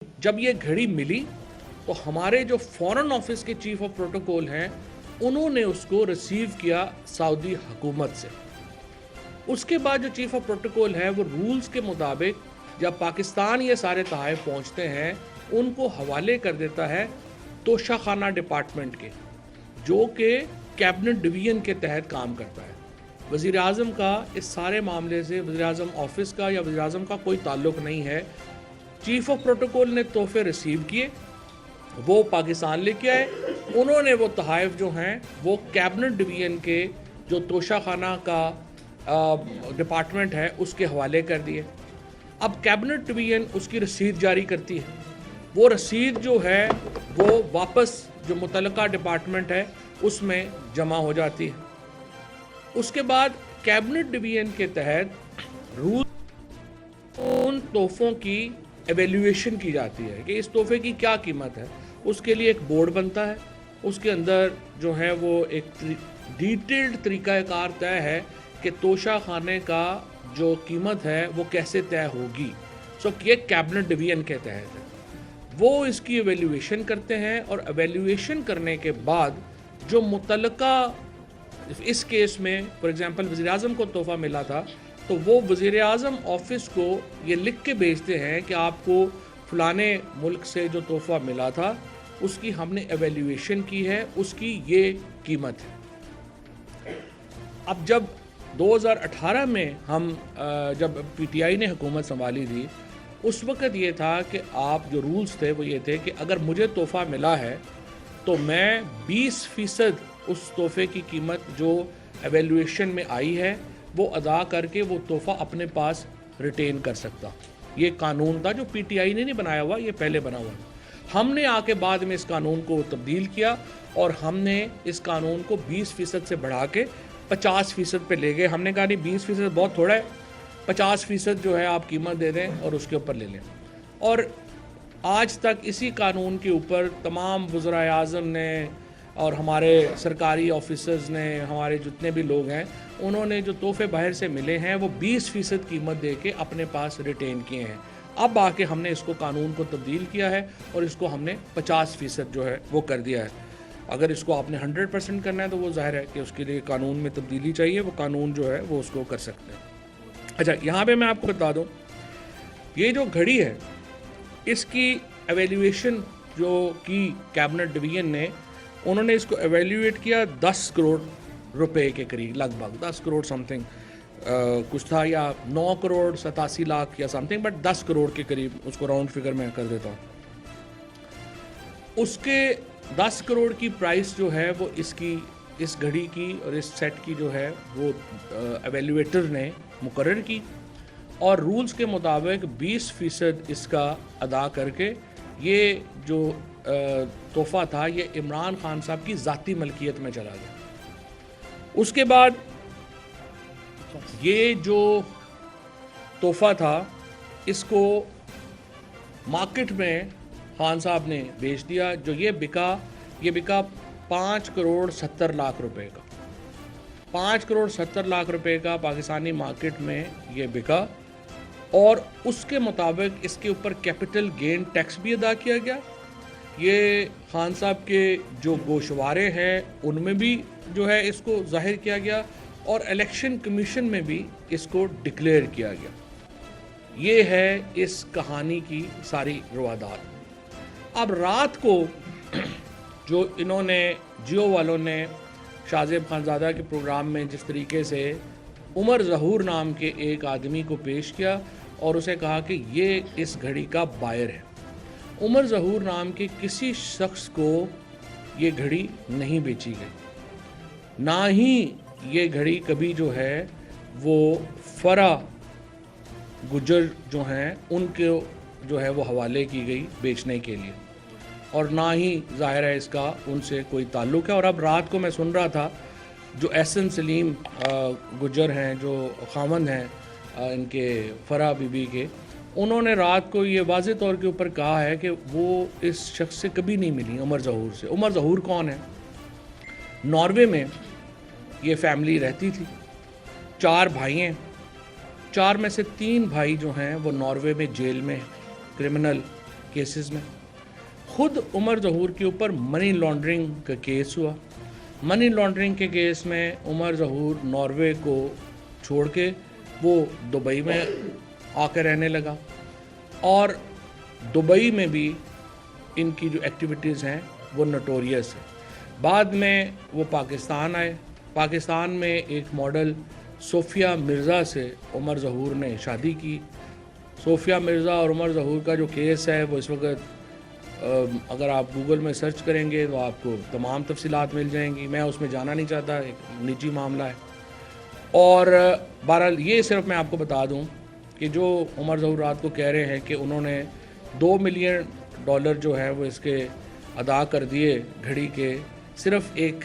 जब ये घड़ी मिली तो हमारे जो फॉरेन ऑफिस के चीफ ऑफ प्रोटोकॉल हैं उन्होंने उसको रिसीव किया सऊदी हुकूमत से। उसके बाद जो चीफ ऑफ प्रोटोकॉल है वो रूल्स के मुताबिक जब पाकिस्तान ये सारे तोहफ़े पहुंचते हैं उनको हवाले कर देता है तोशाखाना डिपार्टमेंट के, जो कि कैबिनेट डिवीज़न के तहत काम करता है। वज़ीर आज़म का इस सारे मामले से वज़ीर आज़म ऑफिस का या वज़ीर आज़म का कोई ताल्लुक़ नहीं है। चीफ ऑफ प्रोटोकॉल ने तोहफे रिसीव किए, वो पाकिस्तान लेके आए, उन्होंने वो तोहफ़े जो हैं वो कैबिनेट डिवीज़न के जो तोशाखाना का डिपार्टमेंट है उसके हवाले कर दिए। अब कैबिनेट डिवीज़न उसकी रसीद जारी करती है, वो रसीद जो है वो वापस जो मुतल्लिका डिपार्टमेंट है उसमें जमा हो जाती है। उसके बाद कैबिनेट डिवीज़न के तहत रूल उन तोहफ़ों की एवेल्यूएशन की जाती है कि इस तोहफे की क्या कीमत है। उसके लिए एक बोर्ड बनता है, उसके अंदर जो है वो एक डिटेल्ड तरीक़ाकार तय है कि तोशा खाने का जो कीमत है वो कैसे तय होगी। सो ये कैबिनेट डिवीज़न के तहत है, वो इसकी एवेल्यूएशन करते हैं और एवेल्यूएशन करने के बाद जो मुतल्लिका इस केस में फॉर एग्ज़ाम्पल वज़ीर आज़म को तोहफ़ा मिला था तो वो वज़ीर आज़म ऑफिस को ये लिख के भेजते हैं कि आपको फ़लाने मुल्क से जो तोहफ़ा मिला था उसकी हमने एवेल्यूएशन की है, उसकी ये कीमत है। अब जब 2018 में हम जब पीटीआई ने हुकूमत संभाली थी उस वक़्त ये था कि आप जो रूल्स थे वो ये थे कि अगर मुझे तोहफ़ा मिला है तो मैं 20% उस तोहफ़े की कीमत जो एवेल्यूएशन में आई है वो अदा करके वो तोहफ़ा अपने पास रिटेन कर सकता। ये कानून था जो पीटीआई ने नहीं बनाया हुआ, ये पहले बना हुआ। हमने आके बाद में इस कानून को तब्दील किया और हमने इस कानून को 20% से बढ़ा के 50% पे ले गए। हमने कहा नहीं 20% बहुत थोड़ा है, 50% जो है आप कीमत दे दें और उसके ऊपर ले लें। और आज तक इसी कानून के ऊपर तमाम वज़राए आज़म ने और हमारे सरकारी ऑफिसर्स ने, हमारे जितने भी लोग हैं, उन्होंने जो तोहफे बाहर से मिले हैं वो 20% कीमत दे के अपने पास रिटेन किए हैं। अब आके हमने इसको कानून को तब्दील किया है और इसको हमने 50% जो है वो कर दिया है। अगर इसको आपने 100% करना है तो वो ज़ाहिर है कि उसके लिए कानून में तब्दीली चाहिए, वो कानून जो है वो उसको कर सकते हैं। अच्छा, यहाँ पे मैं आपको बता दूँ, ये जो घड़ी है इसकी एवेल्यूएशन जो की कैबिनेट डिवीज़न ने, उन्होंने इसको एवेल्यूएट किया 10 करोड़ रुपए के करीब, लगभग 10 करोड़ समथिंग कुछ था, या 9 करोड़ 87 लाख या समथिंग, बट 10 करोड़ के करीब उसको राउंड फिगर में कर देता हूँ। उसके 10 करोड़ की प्राइस जो है वो इसकी, इस घड़ी की और इस सेट की जो है वो एवेल्यूएटर ने मुकर्रर की और रूल्स के मुताबिक 20% इसका अदा करके ये जो तोहफ़ा था ये इमरान खान साहब की ज़ाती मलकियत में चला गया। उसके बाद ये जो तोहफ़ा था इसको मार्केट में खान साहब ने बेच दिया। जो ये बिका 5 करोड़ 70 लाख रुपए का, 5 करोड़ 70 लाख रुपए का पाकिस्तानी मार्केट में ये बिका और उसके मुताबिक इसके ऊपर कैपिटल गेन टैक्स भी अदा किया गया। ये खान साहब के जो गोशवारे हैं उनमें भी जो है इसको जाहिर किया गया और इलेक्शन कमीशन में भी इसको डिक्लेयर किया गया। ये है इस कहानी की सारी रवादात। अब रात को जो इन्होंने जियो वालों ने शाहज़ेब खानज़ादा के प्रोग्राम में जिस तरीके से उमर ज़हूर नाम के एक आदमी को पेश किया और उसे कहा कि ये इस घड़ी का बायर है। उमर ज़हूर नाम के किसी शख्स को ये घड़ी नहीं बेची गई, ना ही ये घड़ी कभी जो है वो फरा गुजर जो हैं उनके जो है वो हवाले की गई बेचने के लिए, और ना ही ज़ाहिर है इसका उनसे कोई ताल्लुक़ है। और अब रात को मैं सुन रहा था जो एहसन सलीम गुजर हैं, जो खामन हैं इनके फरा बीबी के, उन्होंने रात को ये वाज़े तौर के ऊपर कहा है कि वो इस शख्स से कभी नहीं मिली, उमर ज़हूर से। उमर ज़हूर कौन है? नॉर्वे में ये फैमिली रहती थी, 4 भाई हैं, 4 में से 3 भाई जो हैं वो नॉर्वे में जेल में क्रिमिनल केसेस में। खुद उमर ज़हूर के ऊपर मनी लॉन्ड्रिंग का केस हुआ। मनी लॉन्ड्रिंग के केस में उमर ज़हूर नॉर्वे को छोड़ के वो दुबई में आकर रहने लगा, और दुबई में भी इनकी जो एक्टिविटीज़ हैं वो नोटोरियस है। बाद में वो पाकिस्तान आए। पाकिस्तान में एक मॉडल सोफिया मिर्ज़ा से उमर ज़हूर ने शादी की। सोफिया मिर्ज़ा और उमर ज़हूर का जो केस है वो इस वक्त अगर आप गूगल में सर्च करेंगे तो आपको तमाम तफसीलात मिल जाएंगी। मैं उसमें जाना नहीं चाहता, एक निजी मामला है। और बहरहाल ये सिर्फ मैं आपको बता दूं कि जो उमर ज़हूर रात को कह रहे हैं कि उन्होंने $2 मिलियन जो है वो इसके अदा कर दिए घड़ी के, सिर्फ एक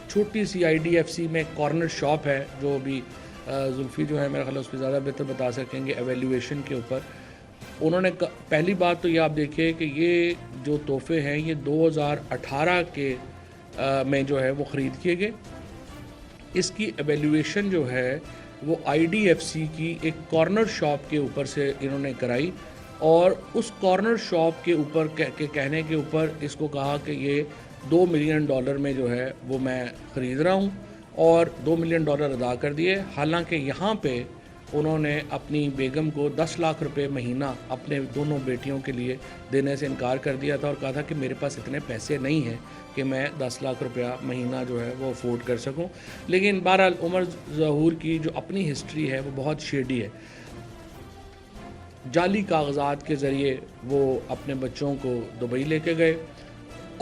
छोटी सी IDFC में कॉर्नर शॉप है, जो भी जुल्फ़ी जो है मेरा ख्याल उस पर ज़्यादा बेहतर बता सकेंगे एवेल्यूएशन के ऊपर। उन्होंने पहली बात तो ये आप देखिए कि ये जो तोहफे हैं ये 2018 के में जो है वो ख़रीद किए गए। इसकी एवेल्यूएशन जो है वो IDFC की एक कॉर्नर शॉप के ऊपर से इन्होंने कराई, और उस कॉर्नर शॉप के ऊपर के कहने के ऊपर इसको कहा कि ये $2 मिलियन में जो है वो मैं ख़रीद रहा हूँ, और $2 मिलियन अदा कर दिए। हालांकि यहाँ पे उन्होंने अपनी बेगम को 10 लाख रुपए महीना अपने दोनों बेटियों के लिए देने से इनकार कर दिया था, और कहा था कि मेरे पास इतने पैसे नहीं हैं कि मैं 10 लाख रुपया महीना जो है वो अफोर्ड कर सकूं। लेकिन बहरहाल उमर ज़हूर की जो अपनी हिस्ट्री है वो बहुत शेडी है। जाली कागज़ात के ज़रिए वो अपने बच्चों को दुबई लेके गए,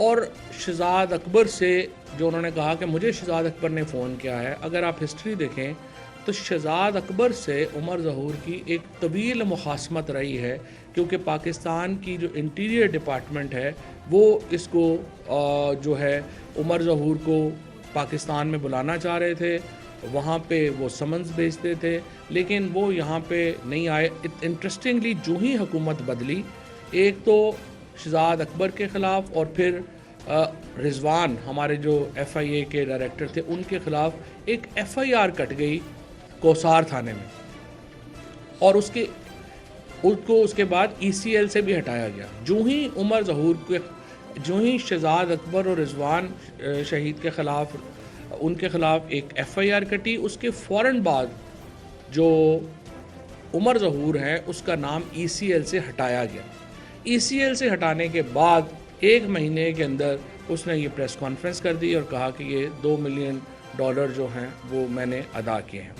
और शहज़ाद अकबर से जो उन्होंने कहा कि मुझे शहज़ाद अकबर ने फ़ोन किया है, अगर आप हिस्ट्री देखें तो शहज़ाद अकबर से उमर ज़हूर की एक तवील मुखासमत रही है, क्योंकि पाकिस्तान की जो इंटीरियर डिपार्टमेंट है वो इसको जो है उमर ज़हूर को पाकिस्तान में बुलाना चाह रहे थे। वहाँ पे वो समन्स भेजते थे, लेकिन वो यहाँ पे नहीं आए। इंटरेस्टिंगली जो ही हुकूमत बदली, एक तो शहज़ाद अकबर के ख़िलाफ़ और फिर रिजवान हमारे जो FIA के डायरेक्टर थे उनके ख़िलाफ़ एक FIR कट गई कोसार थाने में, और उसके बाद ECL से भी हटाया गया। जो ही उमर ज़हूर के जो ही शहज़ाद अकबर और रिजवान शहीद के ख़िलाफ़ उनके ख़िलाफ़ एक FIR कटी, उसके फ़ौरन बाद जो उमर ज़हूर है उसका नाम ECL से हटाया गया। ECL से हटाने के बाद 1 महीने के अंदर उसने ये प्रेस कॉन्फ्रेंस कर दी और कहा कि ये $2 मिलियन जो हैं वो मैंने अदा किए हैं।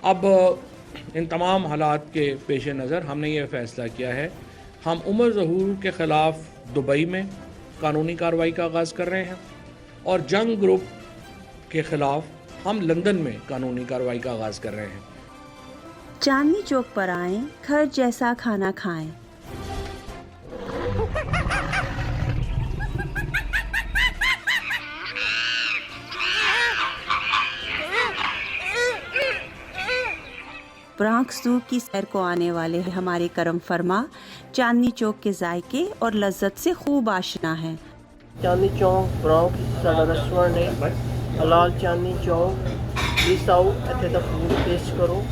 अब इन तमाम हालात के पेश नज़र हमने ये फ़ैसला किया है, हम उमर ज़हूर के ख़िलाफ़ दुबई में कानूनी कार्रवाई का आगाज़ कर रहे हैं, और जंग ग्रुप के ख़िलाफ़ हम लंदन में कानूनी कार्रवाई का आगाज़ कर रहे हैं। चांदनी चौक पर आएं, घर जैसा खाना खाएं। ब्रॉन्क्स ज़ू की सैर को आने वाले हमारे करम फरमा चांदनी चौक के जायके और लज्जत से खूब आशना हैं। चांदनी चौक ब्रॉन्क्स साडा रेस्टोरेंट है, हलाल चांदनी चौक। प्लीज आओ इत्थे दा फूड टेस्ट करो।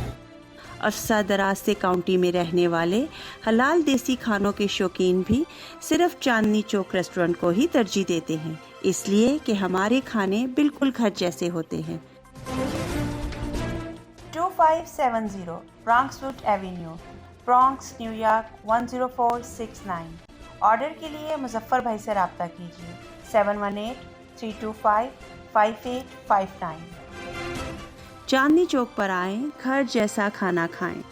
अरसा दराज से काउंटी में रहने वाले हलाल देसी खानों के शौकीन भी सिर्फ चांदनी चौक रेस्टोरेंट को ही तरजीह देते हैं, इसलिए कि हमारे खाने बिल्कुल घर जैसे होते हैं। 2570 ब्रॉन्क्सवुड एवेन्यू, ब्रॉन्क्स, न्यूयॉर्क 10469। ऑर्डर के लिए मुजफ्फर भाई से रब्ता कीजिए 718-325-5859। चांदनी चौक पर आएं, घर जैसा खाना खाएं।